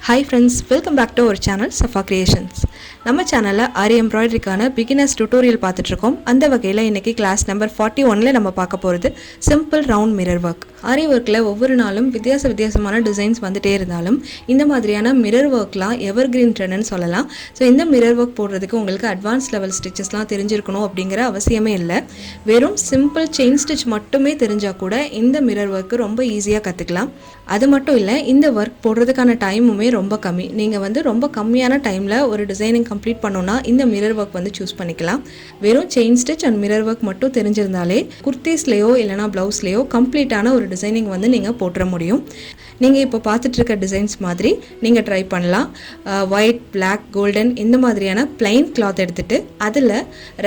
Hi friends, welcome back to our channel Safa Creations. நம்ம சேனல்ல ஆரி எம்ப்ராய்டரிக்கான beginners tutorial பார்த்துட்டு இருக்கோம். அந்த வகையில இன்னைக்கு கிளாஸ் நம்பர் 41ல நம்ம பார்க்க போறது சிம்பிள் ரவுண்ட் மிரர் வர்க். ஆரி வர்க்ல ஒவ்வொரு நாளும் வித்தியாசமான டிசைன்ஸ் வந்துட்டே இருந்தாலும் இந்த மாதிரியான மிரர் வர்க்லாம் எவர்கிரீன் ட்ரெண்ட்னு சொல்லலாம். ஸோ இந்த மிரர் வர்க் போடுறதுக்கு உங்களுக்கு அட்வான்ஸ் லெவல் ஸ்டிச்சஸ்லாம் தெரிஞ்சிருக்கணும் அப்படிங்கிற அவசியமே இல்லை. வெறும் சிம்பிள் செயின் ஸ்டிச் மட்டுமே தெரிஞ்சால் கூட இந்த மிரர் ஒர்க்கு ரொம்ப ஈஸியாக கற்றுக்கலாம். அது மட்டும் இல்லை, இந்த ஒர்க் போடுறதுக்கான டைமுமே ரொம்ப கம்மி. நீங்கள் ரொம்ப கம்மியான டைமில் ஒரு டிசைனிங் கம்ப்ளீட் பண்ணோன்னா இந்த மிரர் ஒர்க் சூஸ் பண்ணிக்கலாம். வெறும் chain stitch and mirror work மட்டும் தெரிஞ்சிருந்தாலே குர்த்திஸ்லேயோ இல்லைனா ப்ளவுஸ்லேயோ கம்ப்ளீட்டான ஒரு டிசைனிங் நீங்கள் போட்டுற முடியும். நீங்கள் இப்போ பார்த்துட்டு இருக்க டிசைன்ஸ் மாதிரி நீங்கள் ட்ரை பண்ணலாம். ஒயிட், பிளாக், கோல்டன் இந்த மாதிரியான பிளைன் கிளாத் எடுத்துகிட்டு அதில்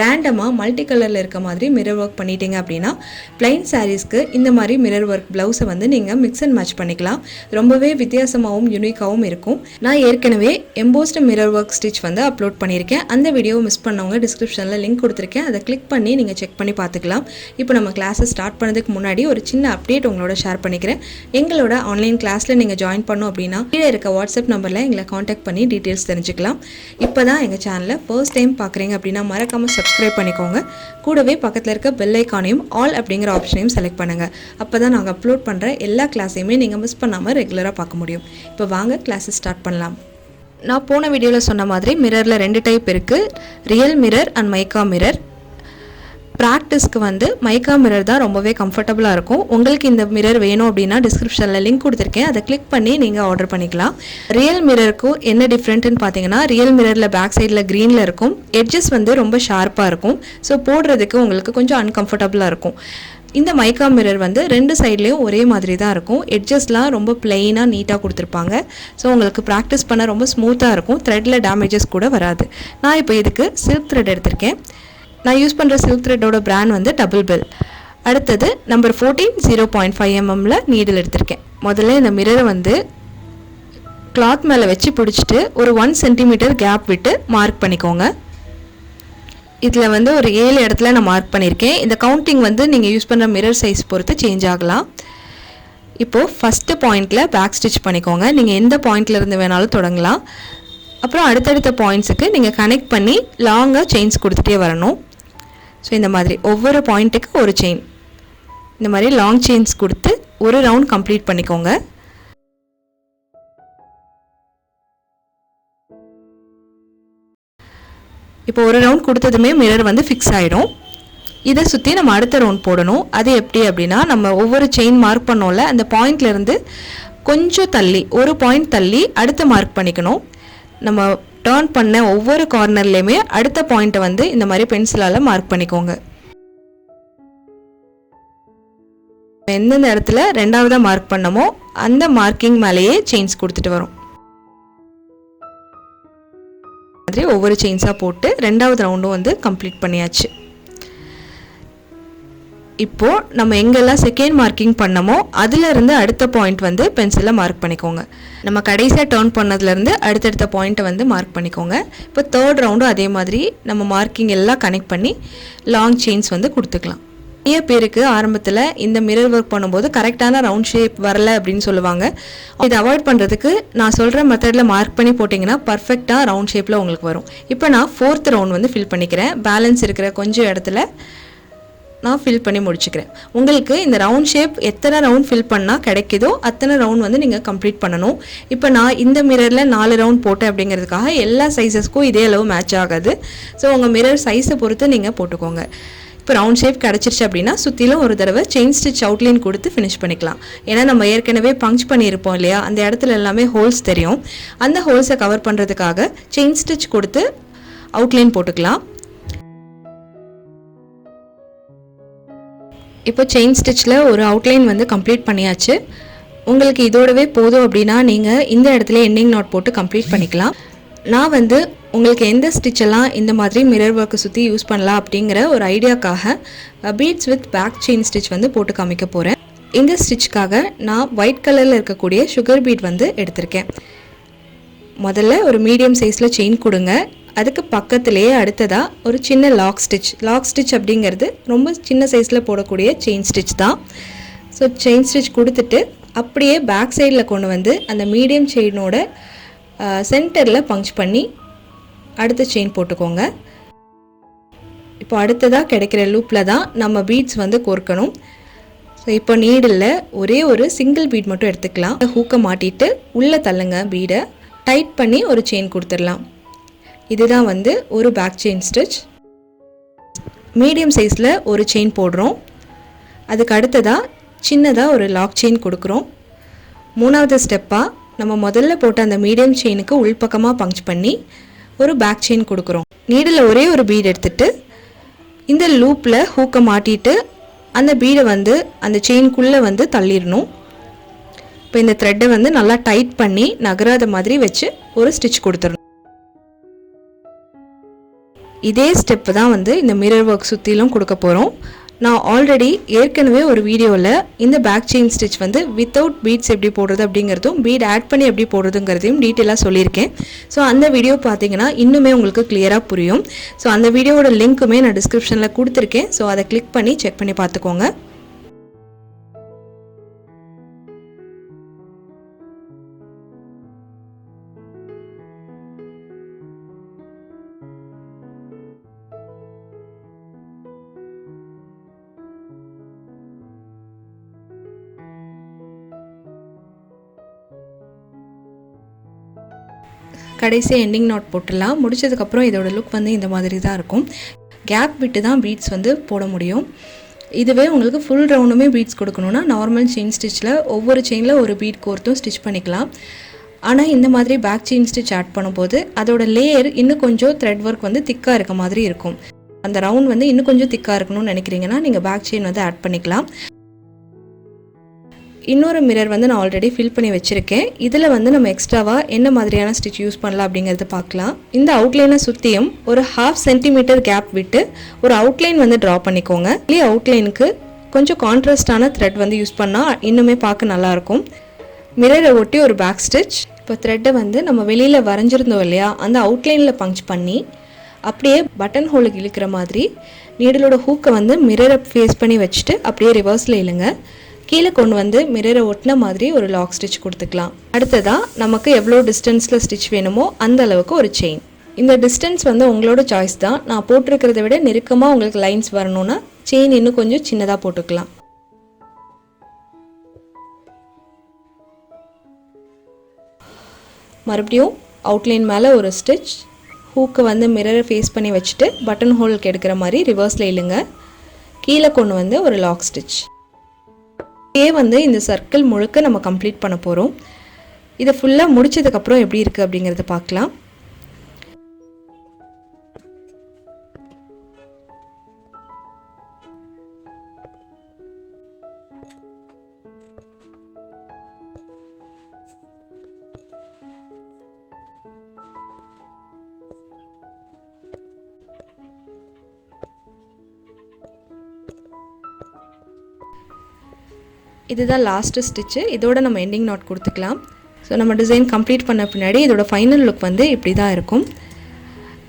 ரேண்டமாக மல்டி கலரில் இருக்க மாதிரி மிரர் ஒர்க் பண்ணிட்டீங்க அப்படின்னா பிளைன் சாரீஸ்க்கு இந்த மாதிரி மிரர் ஒர்க் ப்ளவுஸை நீங்கள் மிக்ஸ் அண்ட் மேட்ச் பண்ணிக்கலாம். ரொம்பவே வித்தியாசமாகவும் யூனிக்காகவும் இருக்கும். நான் ஏற்கனவே embossed mirror work stitch upload பண்ணியிருக்கேன். அந்த வீடியோவை மிஸ் பண்ணவங்க டிஸ்கிரிப்ஷனில் லிங்க் கொடுத்துருக்கேன். அதை கிளிக் பண்ணி நீங்கள் செக் பண்ணி பார்த்துக்கலாம். இப்போ நம்ம கிளாஸை ஸ்டார்ட் பண்ணதுக்கு முன்னாடி ஒரு சின்ன அப்டேட் உங்களோட ஷேர் பண்ணிக்கிறேன். எங்களோட ஆன்லைன் கிளாஸில் நீங்கள் ஜாயின் பண்ணோம் அப்படின்னா கீழே இருக்க வாட்ஸ்அப் நம்பரில் எங்களை காண்டாக்ட் பண்ணி டீட்டெயில்ஸ் தெரிஞ்சுக்கலாம். இப்போ தான் எங்கள் சேனலை ஃபர்ஸ்ட் டைம் பார்க்குறீங்க அப்படின்னா மறக்காமல் சப்ஸ்கிரைப் பண்ணிக்கோங்க. கூடவே பக்கத்தில் இருக்க பெல் ஐக்கானையும் ஆல் அப்படிங்கிற ஆப்ஷனையும் செலக்ட் பண்ணுங்கள். அப்போ தான் நாங்கள் அப்லோட் பண்ணுற எல்லா கிளாஸையுமே நீங்கள் மிஸ் பண்ணாமல் ரெகுலராக பார்க்க முடியும். இப்போ வாங்க கிளாஸை ஸ்டார்ட் பண்ணலாம். நான் போன வீடியோவில் சொன்ன மாதிரி மிரரில் 2 டைப் இருக்குது, real mirror and mica mirror. ப்ராக்டிஸ்க்கு மைக்கா மிரர் தான் ரொம்பவே கம்ஃபர்டபுளாக இருக்கும். உங்களுக்கு இந்த மிரர் வேணும் அப்படின்னா டிஸ்கிரிப்ஷனில் லிங்க் கொடுத்துருக்கேன். அதை கிளிக் பண்ணி நீங்கள் ஆர்டர் பண்ணிக்கலாம். ரியல் மிரருக்கும் என்ன டிஃப்ரெண்ட்டுன்னு பார்த்தீங்கன்னா, ரியல் மிரரில் பேக் சைடில் க்ரீனில் இருக்கும், எட்ஜஸ் ரொம்ப ஷார்ப்பாக இருக்கும். ஸோ போடுறதுக்கு உங்களுக்கு கொஞ்சம் அன்கம்ஃபர்டபுளாக இருக்கும். இந்த மைக்கா மிரர் 2 சைட்லேயும் ஒரே மாதிரி தான் இருக்கும். எட்ஜஸ்லாம் ரொம்ப பிளெயினாக நீட்டாக கொடுத்துருப்பாங்க. ஸோ உங்களுக்கு ப்ராக்டிஸ் பண்ண ரொம்ப ஸ்மூத்தாக இருக்கும். த்ரெட்டில் டேமேஜஸ் கூட வராது. நான் இப்போ இதுக்கு சில்க் த்ரெட் எடுத்திருக்கேன். நான் யூஸ் பண்ணுற சில்க் த்ரெட்டோட பிராண்ட் டபுள் பெல். அடுத்தது நம்பர் 14 0.5 mm நீடில் எடுத்திருக்கேன். முதல்ல இந்த மிரரை கிளாத் மேலே வச்சு பிடிச்சிட்டு ஒரு 1 cm கேப் விட்டு மார்க் பண்ணிக்கோங்க. இதில் ஒரு 7 இடத்துல நான் மார்க் பண்ணியிருக்கேன். இந்த கவுண்டிங் நீங்கள் யூஸ் பண்ணுற மிரர் சைஸ் பொறுத்து சேஞ்ச் ஆகலாம். இப்போது ஃபஸ்ட்டு பாயிண்டில் பேக் ஸ்டிச் பண்ணிக்கோங்க. நீங்கள் எந்த பாயிண்டில் இருந்து வேணாலும் தொடங்கலாம். அப்புறம் அடுத்தடுத்த பாயிண்ட்ஸுக்கு நீங்கள் கனெக்ட் பண்ணி லாங்காக செயின்ஸ் கொடுத்துட்டே வரணும். ஸோ இந்த மாதிரி ஒவ்வொரு பாயிண்ட்டுக்கு ஒரு செயின், இந்த மாதிரி லாங் செயின்ஸ் கொடுத்து ஒரு ரவுண்ட் கம்ப்ளீட் பண்ணிக்கோங்க. இப்போ ஒரு ரவுண்ட் கொடுத்ததுமே மிரர் ஃபிக்ஸ் ஆகிடும். இதை சுற்றி நம்ம அடுத்த ரவுண்ட் போடணும். அது எப்படி அப்படின்னா, நம்ம ஒவ்வொரு செயின் மார்க் பண்ணோம்ல, அந்த பாயிண்ட்லேருந்து கொஞ்சம் தள்ளி ஒரு பாயிண்ட் தள்ளி அடுத்த மார்க் பண்ணிக்கணும். நம்ம டர்ன் பண்ண ஒவ்வொரு கார்னர்லேயுமே அடுத்த பாயிண்ட்டை இந்த மாதிரி பென்சிலால் மார்க் பண்ணிக்கோங்க. எந்தெந்த இடத்துல ரெண்டாவதாக மார்க் பண்ணமோ அந்த மார்க்கிங் மேலேயே செயின்ஸ் கொடுத்துட்டு வரும். மாதிரி ஒவ்வொரு செயின்ஸாக போட்டு ரெண்டாவது ரவுண்டும் கம்ப்ளீட் பண்ணியாச்சு. இப்போது நம்ம எங்கெல்லாம் செகண்ட் மார்க்கிங் பண்ணமோ அதிலிருந்து அடுத்த பாயிண்ட் பென்சிலில் மார்க் பண்ணிக்கோங்க. நம்ம கடைசியாக டர்ன் பண்ணதுலேருந்து அடுத்தடுத்த பாயிண்ட்டை மார்க் பண்ணிக்கோங்க. இப்போ தேர்ட் ரவுண்டும் அதே மாதிரி நம்ம மார்க்கிங் எல்லாம் கனெக்ட் பண்ணி லாங் செயின்ஸ் கொடுத்துக்கலாம். நிறைய பேருக்கு ஆரம்பத்தில் இந்த மிரர் ஒர்க் பண்ணும்போது கரெக்டான ரவுண்ட் ஷேப் வரலை அப்படின்னு சொல்லுவாங்க. இதை அவாய்ட் பண்ணுறதுக்கு நான் சொல்கிற மெத்தடில் மார்க் பண்ணி போட்டிங்கன்னா பர்ஃபெக்டாக ரவுண்ட் ஷேப்பில் உங்களுக்கு வரும். இப்போ நான் 4th ரவுண்ட் ஃபில் பண்ணிக்கிறேன். பேலன்ஸ் இருக்கிற கொஞ்சம் இடத்துல நான் ஃபில் பண்ணி முடிச்சுக்கிறேன். உங்களுக்கு இந்த ரவுண்ட் ஷேப் எத்தனை ரவுண்ட் ஃபில் பண்ணால் கிடைக்குதோ அத்தனை ரவுண்ட் நீங்கள் கம்ப்ளீட் பண்ணணும். இப்போ நான் இந்த மிரரில் 4 ரவுண்ட் போட்டேன் அப்படிங்கிறதுக்காக எல்லா சைஸஸ்க்கும் இதே அளவு மேட்ச் ஆகாது. ஸோ உங்கள் மிரர் சைஸை பொறுத்து நீங்கள் போட்டுக்கோங்க. இப்போ ரவுண்ட் ஷேப் கிடச்சிருச்சு அப்படின்னா சுற்றிலும் ஒரு தடவை செயின் ஸ்டிச் அவுட்லைன் கொடுத்து ஃபினிஷ் பண்ணிக்கலாம். ஏன்னா நம்ம ஏற்கனவே பஞ்ச் பண்ணியிருப்போம் இல்லையா, அந்த இடத்துல எல்லாமே ஹோல்ஸ் தெரியும். அந்த ஹோல்ஸை கவர் பண்ணுறதுக்காக செயின் ஸ்டிச் கொடுத்து அவுட்லைன் போட்டுக்கலாம். இப்போ செயின் ஸ்டிச்சில் ஒரு அவுட்லைன் கம்ப்ளீட் பண்ணியாச்சு. உங்களுக்கு இதோடவே போதும் அப்படின்னா நீங்கள் இந்த இடத்துல எண்டிங் நாட் போட்டு கம்ப்ளீட் பண்ணிக்கலாம். நான் உங்களுக்கு எந்த ஸ்டிச்செல்லாம் இந்த மாதிரி மிரர் ஒர்க்கை சுற்றி யூஸ் பண்ணலாம் அப்படிங்கிற ஒரு ஐடியாக்காக beads with back chain stitch போட்டு காமிக்க போகிறேன். இந்த ஸ்டிச்சுக்காக நான் ஒயிட் கலரில் இருக்கக்கூடிய சுகர் பீட் எடுத்திருக்கேன். முதல்ல ஒரு மீடியம் சைஸில் செயின் கொடுங்க. அதுக்கு பக்கத்துலேயே அடுத்ததாக ஒரு சின்ன லாக் ஸ்டிச் அப்படிங்கிறது ரொம்ப சின்ன சைஸில் போடக்கூடிய செயின் ஸ்டிச் தான். ஸோ செயின் ஸ்டிச் கொடுத்துட்டு அப்படியே பேக் சைடில் கொண்டு அந்த மீடியம் செயினோட சென்டரில் பஞ்ச் பண்ணி அடுத்த செயின் போட்டுக்கோங்க. இப்போ அடுத்ததாக கிடைக்கிற லூப்பில் தான் நம்ம பீட்ஸ் வந்து கோர்க்கணும். ஸோ இப்போ நீடில் ஒரே ஒரு சிங்கிள் பீட் மட்டும் எடுத்துக்கலாம். ஹூக்கை மாட்டிட்டு உள்ளே தள்ளுங்க, பீடை டைட் பண்ணி ஒரு செயின் கொடுத்துடலாம். இதுதான் வந்து ஒரு பேக் செயின் ஸ்டிச். மீடியம் சைஸில் ஒரு செயின் போடுறோம். அதுக்கு அடுத்ததாக சின்னதாக ஒரு லாக் செயின் கொடுக்குறோம். மூணாவது ஸ்டெப்பாக நம்ம முதல்ல போட்ட அந்த மீடியம் செயினுக்கு உள்பக்கமாக பஞ்ச் பண்ணி ஒரு பேக் செயின் கொடுக்குறோம். நீடில் ஒரே ஒரு பீட் எடுத்துகிட்டு இந்த லூப்பில் ஹூக்கை மாட்டிட்டு அந்த பீடை வந்து அந்த செயின்குள்ளே வந்து தள்ளிடணும். இப்போ இந்த த்ரெட்டை வந்து நல்லா டைட் பண்ணி நகராத மாதிரி வச்சு ஒரு ஸ்டிச் கொடுத்துடணும். இதே ஸ்டெப்பு தான் வந்து இந்த மிரர் ஒர்க் சுற்றிலும் கொடுக்க போகிறோம். நான் ஆல்ரெடி ஏற்கனவே ஒரு வீடியோவில் இந்த பேக் செயின் ஸ்டிச் வந்து வித்தவுட் பீட்ஸ் எப்படி போடுறது அப்படிங்கிறதும் பீட் ஆட் பண்ணி எப்படி போடுறதுங்கிறதையும் டீட்டெயிலாக சொல்லியிருக்கேன். ஸோ அந்த வீடியோ பார்த்தீங்கன்னா இன்னுமே உங்களுக்கு கிளியராக புரியும். ஸோ அந்த வீடியோவோட லிங்க்குமே நான் டிஸ்கிரிப்ஷனில் கொடுத்துருக்கேன். ஸோ அதை கிளிக் பண்ணி செக் பண்ணி பார்த்துக்கோங்க. கடைசி எண்டிங் நாட் போட்டுடலாம். முடிச்சதுக்கப்புறம் இதோட லுக் வந்து இந்த மாதிரி தான் இருக்கும். கேப் விட்டு தான் பீட்ஸ் வந்து போட முடியும். இதுவே உங்களுக்கு ஃபுல் ரவுண்டுமே பீட்ஸ் கொடுக்கணுன்னா நார்மல் செயின் ஸ்டிச்சில் ஒவ்வொரு செயினில் ஒரு பீட் கோர்த்தும் ஸ்டிச் பண்ணிக்கலாம். ஆனால் இந்த மாதிரி பேக் செயின் ஸ்டிச் ஆட் பண்ணும்போது அதோட லேயர் இன்னும் கொஞ்சம் த்ரெட் ஒர்க் வந்து திக்காக இருக்க மாதிரி இருக்கும். அந்த ரவுண்ட் வந்து இன்னும் கொஞ்சம் திக்காக இருக்கணும்னு நினைக்கிறீங்கன்னா நீங்கள் பேக் செயின் வந்து ஆட் பண்ணிக்கலாம். இன்னொரு மிரர் வந்து நான் ஆல்ரெடி ஃபில் பண்ணி வச்சுருக்கேன். இதில் வந்து நம்ம எக்ஸ்ட்ராவாக என்ன மாதிரியான ஸ்டிச் யூஸ் பண்ணலாம் அப்படிங்கிறத பார்க்கலாம். இந்த அவுட்லைனை சுற்றியும் ஒரு 1/2 சென்டிமீட்டர் கேப் விட்டு ஒரு அவுட்லைன் வந்து ட்ரா பண்ணிக்கோங்க. அவுட்லைனுக்கு கொஞ்சம் கான்ட்ராஸ்டான த்ரெட் வந்து யூஸ் பண்ணால் இன்னுமே பார்க்க நல்லாயிருக்கும். மிரரை ஒட்டி ஒரு பேக் ஸ்டிச். இப்போ த்ரெட்டை வந்து நம்ம வெளியில் வரைஞ்சிருந்தோம் இல்லையா, அந்த அவுட்லைனில் பஞ்ச் பண்ணி அப்படியே பட்டன் ஹோலுக்கு இழுக்கிற மாதிரி நீடலோட ஹூக்கை வந்து மிரரை ஃபேஸ் பண்ணி வச்சுட்டு அப்படியே ரிவர்ஸில் இழுங்க. கீழே கொண்டு வந்து மிரரை ஒட்டின மாதிரி ஒரு லாக் ஸ்டிச் கொடுத்துக்கலாம். அடுத்ததாக நமக்கு எவ்வளோ டிஸ்டன்ஸில் ஸ்டிச் வேணுமோ அந்த அளவுக்கு ஒரு செயின். இந்த டிஸ்டன்ஸ் வந்து உங்களோட சாய்ஸ் தான். நான் போட்டிருக்கிறத விட நெருக்கமாக உங்களுக்கு லைன்ஸ் வரணும்னா செயின் இன்னும் கொஞ்சம் சின்னதாக போட்டுக்கலாம். மறுபடியும் அவுட்லைன் மேலே ஒரு ஸ்டிச். ஹூக்கை வந்து மிரரை ஃபேஸ் பண்ணி வச்சுட்டு பட்டன் ஹோலுக்கு எடுக்கிற மாதிரி ரிவர்ஸில் இழுங்க. கீழே கொண்டு வந்து ஒரு லாக் ஸ்டிச். வந்து இந்த சர்க்கிள் முழுக்க நம்ம கம்ப்ளீட் பண்ண போகிறோம். இதை ஃபுல்லாக முடிச்சதுக்கப்புறம் எப்படி இருக்குது அப்படிங்கிறத பார்க்கலாம். இதுதான் லாஸ்ட்டு ஸ்டிச்சு. இதோட நம்ம எண்டிங் நாட் கொடுத்துக்கலாம். ஸோ நம்ம டிசைன் கம்ப்ளீட் பண்ண பின்னாடி இதோட ஃபைனல் லுக் வந்து இப்படி தான் இருக்கும்.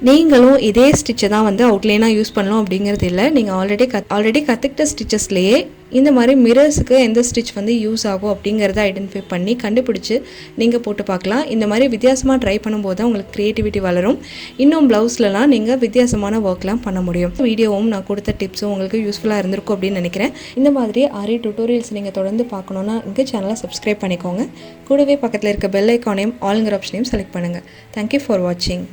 நீங்களும் இதே ஸ்டிச்சை தான் வந்து அவுட்லைனாக யூஸ் பண்ணலாம் அப்படிங்கிறது இல்லை. நீங்கள் ஆல்ரெடி கற்றுக்கிட்ட ஸ்டிச்சஸ்லேயே இந்த மாதிரி மிரர்ஸுக்கு எந்த ஸ்டிச் வந்து யூஸ் ஆகும் அப்படிங்கிறத ஐடென்டிஃபை பண்ணி கண்டுபிடிச்சி நீங்கள் போட்டு பார்க்கலாம். இந்த மாதிரி வித்தியாசமாக ட்ரை பண்ணும்போது தான் உங்களுக்கு க்ரியேட்டிவிட்டி வளரும். இன்னும் ப்ளவுஸ்லலாம் நீங்கள் வித்தியாசமான ஒர்க்லாம் பண்ண முடியும். வீடியோவும் நான் கொடுத்த டிப்ஸும் உங்களுக்கு யூஸ்ஃபுல்லாக இருந்திருக்கும் அப்படின்னு நினைக்கிறேன். இந்த மாதிரி ஆரி டியூட்டோரியல்ஸ் நீங்கள் தொடர்ந்து பார்க்கணுன்னா எங்கள் சேனலை சப்ஸ்கிரைப் பண்ணிக்கோங்க. கூடவே பக்கத்தில் இருக்க பெல் ஐக்கானையும் ஆல்ங்கிற ஆப்ஷனையும் செலக்ட் பண்ணுங்கள். தேங்க்யூ ஃபார் வாட்சிங்.